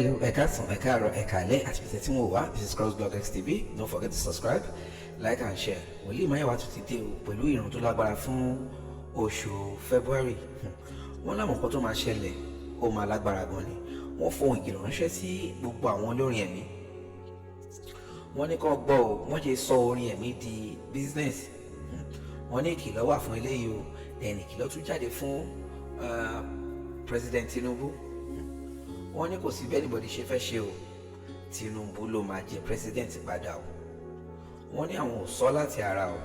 Hello, this is CROSSBLOGXTV. Don't forget to subscribe, like and share. Mayowa today pẹ̀lú ìran tó lágbára fún oṣù February. Wọ́n láwọn nǹkan tó máa ṣẹlẹ̀ ó máa lágbára gan ni. Wọ́n fohùn ìkìlọ̀ ránṣẹ́ sí gbogbo àwọn olórin ẹ̀mí. Wọ́n ní kó gbọ́ o, wọ́n ṣe sọ orin ẹ̀mí di business. Wọ́n ní ìkìlọ̀ wà fún eléyìí o. Ẹni ìkìlọ̀ tún jáde fún President Tinubu. Wọ́n ní kò sí bẹ́ẹ̀ anybody ṣe fẹ́ ṣe o, Tinubu ló máa jẹ president padà o. Wọ́n ní àwọn ò sọ láti ara o,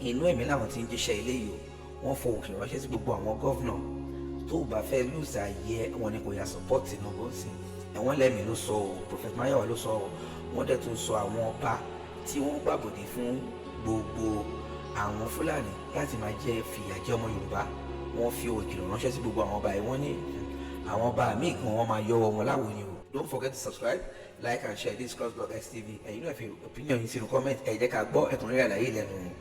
inú ẹ̀mí làwọn ti ń jíṣẹ́ eléyìí o. Wọ́n fohùn kìlọ̀ ránṣẹ́ sí gbogbo àwọn gọ́vnà tó bá fẹ́ lùsà ayé wọn ni kò yà support Tinubu sí. Ẹ̀wọ̀n lẹ́mìí ló sọ o, Prophet Mayowa ló sọ o. Wọ́n dẹ̀ tún sọ àwọn ọba tí wọ́n gbàbọ̀dé fún gbogbo àwọn Fúlàní láti máa jẹ́ fìyà jẹ ọmọ Yorùbá. Wọ́n fi ohùn ìkìlọ̀ ránṣẹ́ sí gbogbo àwọn ọba yìí. Wọ́n ní àwọn ọba míì kan wọ́n máa yọ wọn láwo ni o. Don't forget to subscribe, like and share this CROSSBLOGXTV. You know, if your opinion is in the comment, ẹ jẹ́ ká gbọ́ ẹ̀kúnrẹ́rẹ́ àlàyé lẹ́nu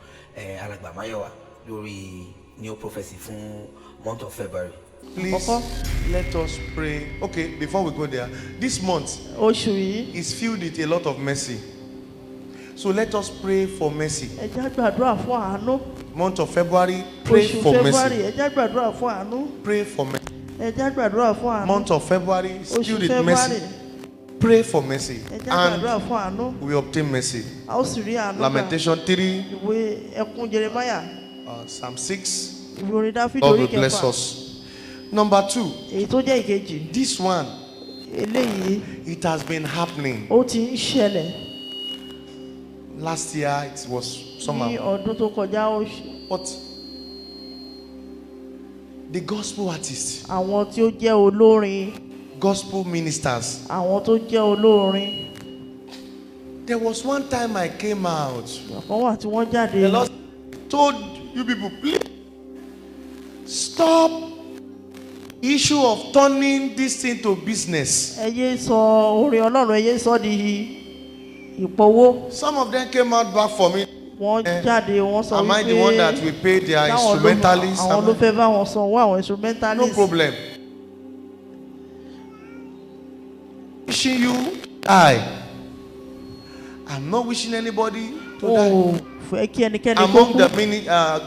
alàgbà Mayowa lórí new prophecy fún month of February. Please let us pray. Okay, before we go there, this month is filled with a lot of mercy. So let us pray for mercy. Month of February, pray for mercy. Pray for mercy. Month of February, filled with mercy. Pray for mercy. And we obtain mercy. Lamentation 3, Psalm 6. God will bless us. Number 2, this one, it has been happening. Last year it was somehow. But the gospel artists, gospel ministers, there was one time I came out. The Lord told you people, please stop issue of turning this into business. Some of them came out back for me. Am I the one that will pay their instrumentalists? No problem. Wishing you I'm not wishing anybody to die among the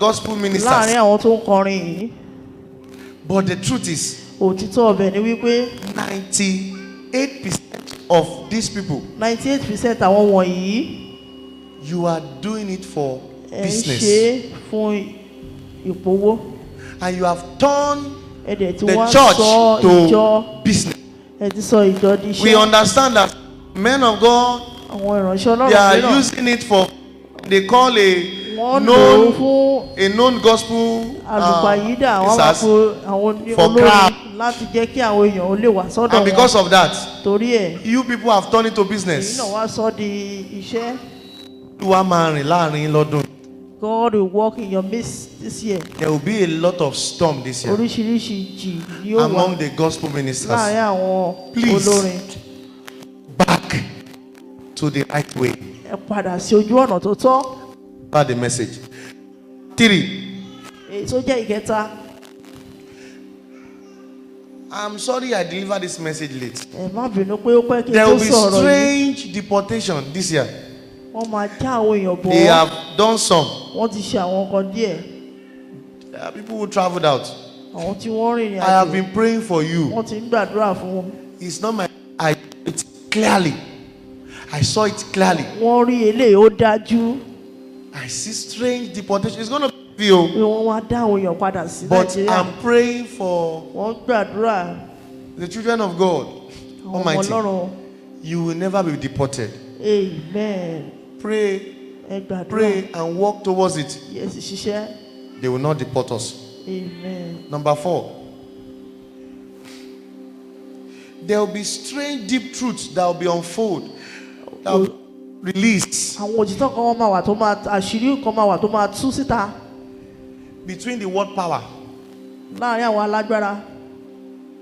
gospel ministers. But the truth is, 98% of these people, 98% you are doing it for business. And you have turned the church to business. We understand that men of God, they are using it for, they call a known gospel for crowd. And because of that, you people have turned it to business. God will walk in your midst this year. There will be a lot of storm this year among the gospel ministers. Please, back to the right way. About the message. 3. I'm sorry I delivered this message late. There will be strange deportation this year. They have done some. People who traveled out. I have been praying for you. It's not my. I saw it clearly. I saw it clearly. I see strange deportation. It's going to be you. But I'm praying for the children of God Almighty. You will never be deported. Amen. Pray and walk towards it. They will not deport us. Amen. Number 4. There will be strange deep truths that will be unfolded, that will be released between the world power.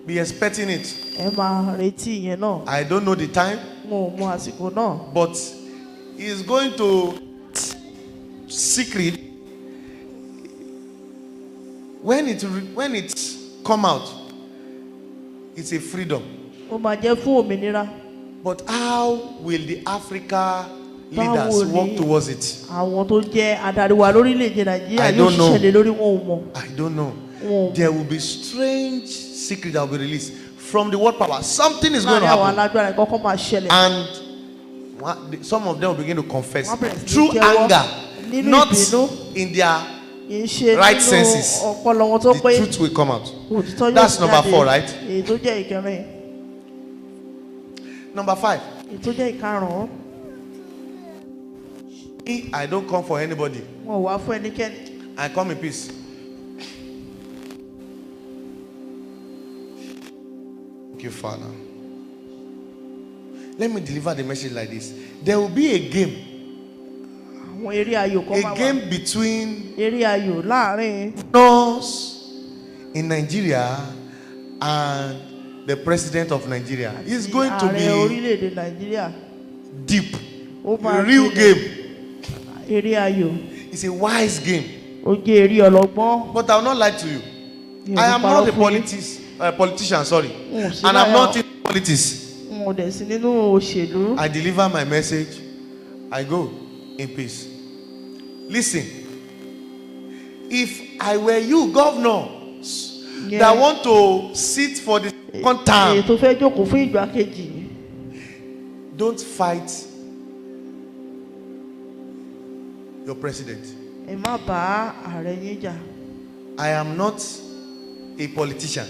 Be expecting it. I don't know the time, but it's going to secret. When it come out, it's a freedom. But how will the Africa leaders work towards it? I don't know. I don't know. There will be strange secret that will be released from the world power. Something is going to happen. And some of them will begin to confess through anger, not in their right senses. The truth will come out. That's number 4, right? Number 5. I don't come for anybody. I come in peace. Thank you, Father. Let me deliver the message like this. There will be a game. A game between us in Nigeria and the president of Nigeria. It's going to be deep. A real game. It's a wise game. But I will not lie to you. I am not a politician, sorry. And I'm not in politics. I deliver my message. I go in peace. Listen. If I were you, governors, that want to sit for the second term, don't fight your president. I am not a politician.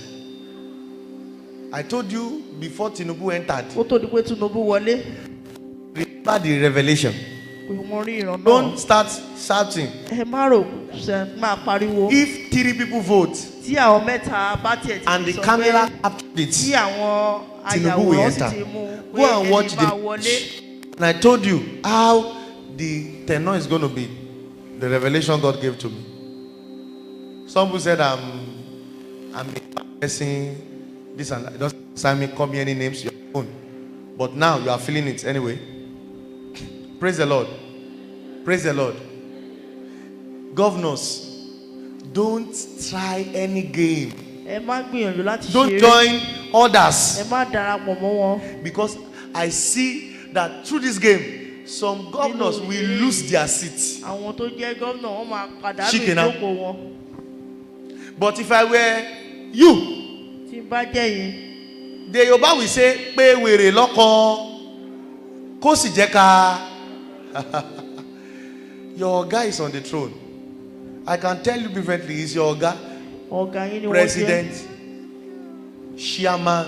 I told you before Tinubu entered. Remember the revelation. Don't start shouting. If 3 people vote and the camera captured it, Tinubu will enter. Go and watch the. And I told you how the tenor is going to be. The revelation God gave to me. Some people said I'm a person, this and that. It doesn't sign me, call me any names, your own. But now you are feeling it anyway. Praise the Lord. Praise the Lord. Governors, don't try any game. Don't join others. Because I see that through this game, some governors will lose their seats. But if I were you, the Yoruba will say, "Pe were loko, ko si jeka." Your guy is on the throne. I can tell you differently. He's your guy, president, chairman,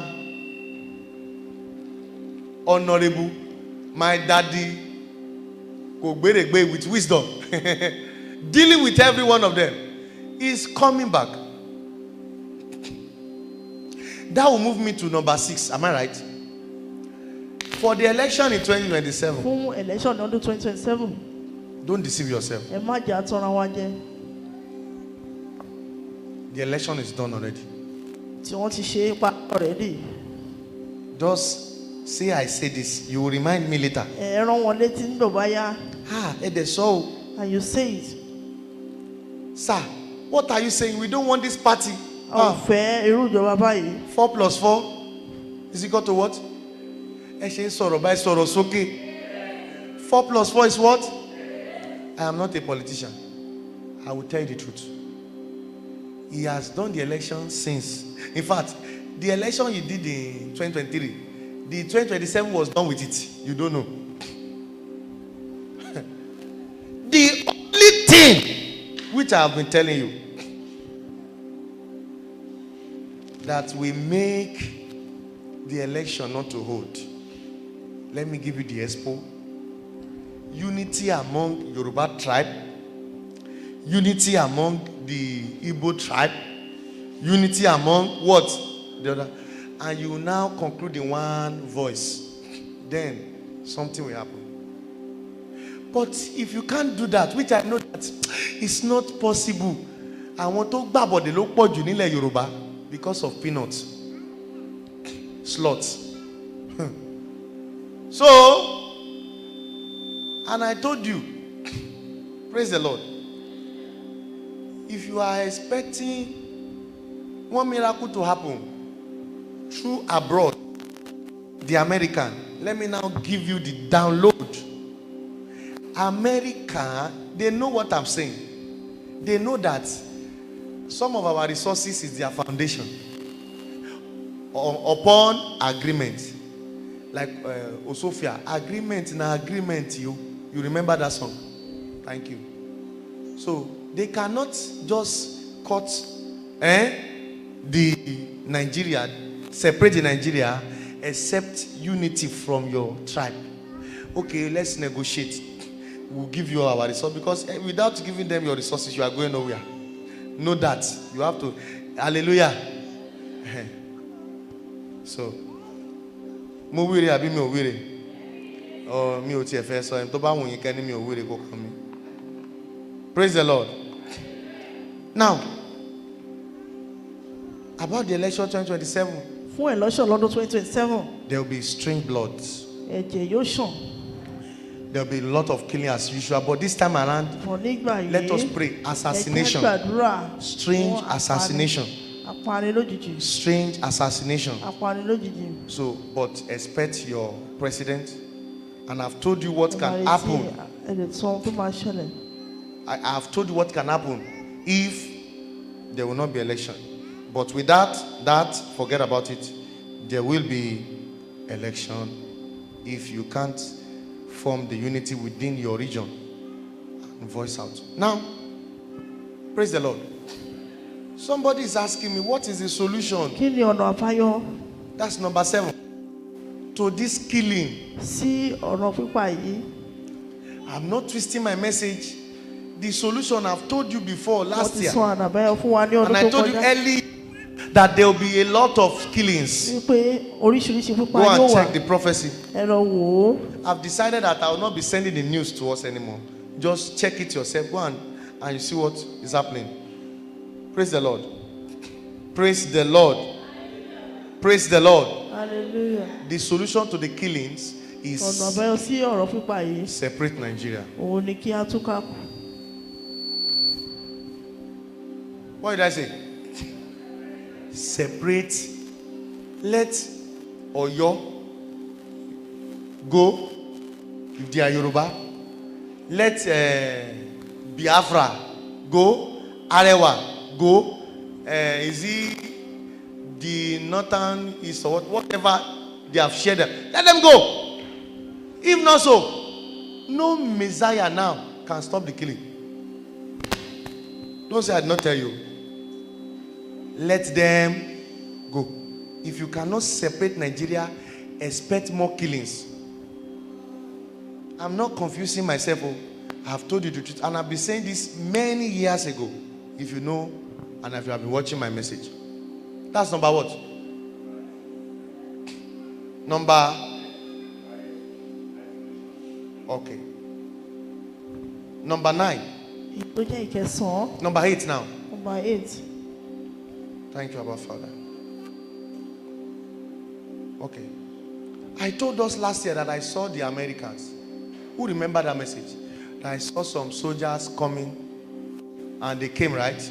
honorable, my daddy. With wisdom, dealing with every one of them, is coming back. That will move me to number 6. Am I right? For the election in 2027. Don't deceive yourself. The election is done already. Just say I say this. You will remind me later. So. And you say it. Sir, what are you saying? We don't want this party. 4 + 4 is equal to what? 4 + 4 is what? I am not a politician. I will tell you the truth. He has done the election since. In fact, the election you did in 2023, the 2027 was done with it. You don't know. The only thing which I have been telling you that will make the election not to hold. Let me give you the expo. Unity among Yoruba tribe. Unity among the Igbo tribe. Unity among what? The other. And you now conclude in one voice. Then something will happen. But if you can't do that, which I know that it's not possible, I want to gbà bọ̀dé ló pọ̀ jù nílẹ̀ Yorùbá because of peanuts, slots. So, and I told you, praise the Lord, if you are expecting one miracle to happen through abroad, the American. Let me now give you the download. America, they know what I'm saying. They know that some of our resources is their foundation upon agreement. Like Osofia, agreement na agreement. You remember that song? Thank you. So they cannot just cut the Nigeria, separate the Nigeria, except unity from your tribe. Okay, let's negotiate. We'll give you our resources, because without giving them your resources, you are going nowhere. Know that. You have to. Hallelujah. So, mo wire abi mi o wire. Oh, mi o ti e fe so em to ba won yin kan ni mi o wire ko kan mi. Praise the Lord. Now, about the election 2027. Fún election lọ́dún 2027. There will be strange blood. Ẹ̀jẹ̀ yóò ṣàn. There will be a lot of killing as usual, but this time around, let us pray. Assassination. Strange assassination. Strange assassination. So, but expect your president, and I've told you what can happen. I have told you what can happen if there will not be election. But without that, forget about it. There will be election if you can't form the unity within your region and voice out. Now, praise the Lord. Somebody is asking me, what is the solution? That's number 7. To this killing. I'm not twisting my message. The solution I've told you before last year. And I told you early that there will be a lot of killings. Go and check the prophecy. I've decided that I will not be sending the news to us anymore. Just check it yourself. Go and you see what is happening. Praise the Lord. Praise the Lord. Praise the Lord. Hallelujah. The solution to the killings is separate Nigeria. What did I say? Separate. Let Oyo go if they are Yoruba. Let Biafra go. Arewa go. Is he the northern east or whatever they have shared them? Let them go. If not so, no Messiah now can stop the killing. Don't say I did not tell you. Let them go. If you cannot separate Nigeria, expect more killings. I'm not confusing myself. I have told you the truth. And I've been saying this many years ago. If you know, and if you have been watching my message. That's number what? Number. Okay. Number 9. Number 8 now. Number 8. Thank you, Abba Father. Okay. I told us last year that I saw the Americans. Who remember that message? That I saw some soldiers coming and they came, right?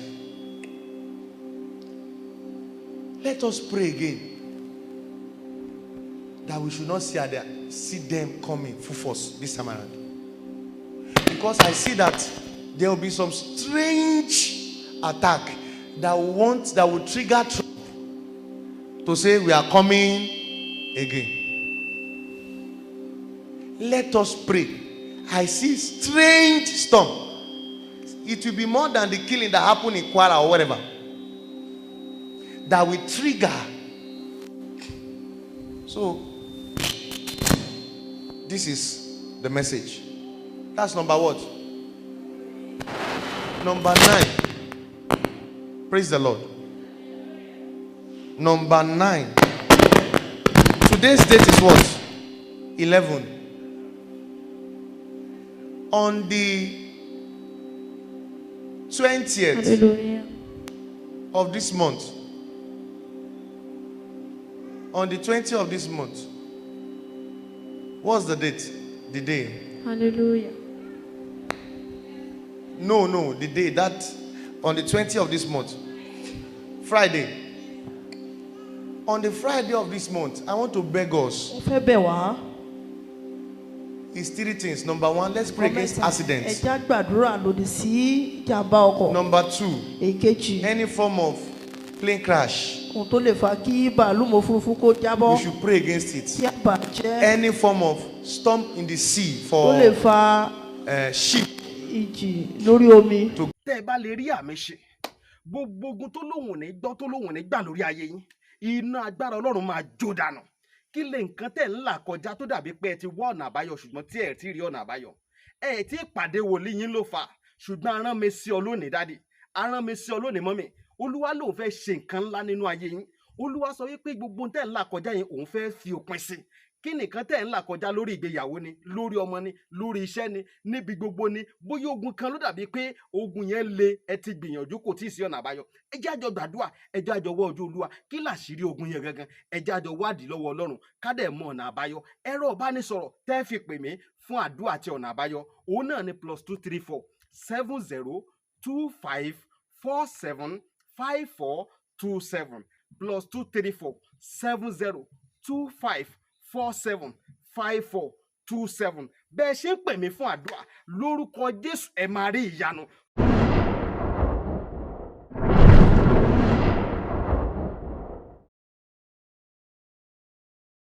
Let us pray again that we should not see them coming full force this time around. Because I see that there will be some strange attack that will trigger Trump to say we are coming again. Let us pray. I see strange storm. It will be more than the killing that happened in Kwara or whatever. That will trigger. So, this is the message. That's number what? Number 9. Praise the Lord. Number 9. Today's date is what? 11. On the 20th of this month. On the 20th of this month. What's the date? The day. Hallelujah. No, the day that on the 20th of this month. Friday. On the Friday of this month, I want to beg us. Mo fẹ́ bẹ̀ wá. It's 3 things. Number 1, let's pray against accidents. Ẹ já gbàdúrà lòdì sí ìjàmbá ọkọ̀. Number 2, Èkejì. any form of plane crash. Ohun tó lè fa kí bàálù òfurufú kó jábọ́. We should pray against it. Tí àbá jẹ́. Any form of storm in the sea Tó for lè fa ship. ìjì lórí omi. Tẹ́ ẹ bá lè rí àmì ṣe, gbogbo ogun tó lóhùn ní gbọ́ tó lóhùn ní gbà lórí ayé yín, iná agbára Ọlọ́run máa jó dànù. Kí lè nǹkan tẹ́ ń là kọjá tó dàbí pé ẹ ti wá ọ̀nà àbáyọ ṣùgbọ́n tí ẹ ti rí ọ̀nà àbáyọ. Ẹ ti pàdé wòlíì yín ló fà, ṣùgbọ́n arán mi sí ọ lónìí dádì, arán mi sí ọ lónìí mọ́mì. Olúwa lòun fẹ́ ṣe nǹkan ńlá nínú ayé yín. Olúwa sọ wípé gbogbo tẹ́ ń là kọjá yín òun fẹ́ fi òpin sí. Kí nìkan tẹ́ ń là kọjá lórí ìgbéyàwó ni, lórí ọmọ ni, lórí iṣẹ́ ni, níbi gbogbo ni, bóyá ogun kan ló dàbí pé ogun yẹn le, ẹ ti gbìyànjú kò tí ì sí ọ̀nà àbáyọ. Ẹ jẹ́ àjọ gbàdúrà, ẹ jẹ́ àjọ wá ojú Olúwa, kí làṣírí ogun yẹn gangan, ẹ jẹ́ àjọ wádìí lọ́wọ́ Ọlọ́run, ká dẹ̀ mọ ọ̀nà àbáyọ. Ẹ̀rọ ìbánisọ̀rọ̀ tẹ́ fi pè mí fún àdúrà àti ọ̀nà àbáyọ, òun náà ni +234 70 25 47 5427 +234 70 25 47 5427. Bẹ́ẹ̀ ṣe ń pè mí fún àdúrà lórúkọ Jésù ẹ máa rí ìyanu.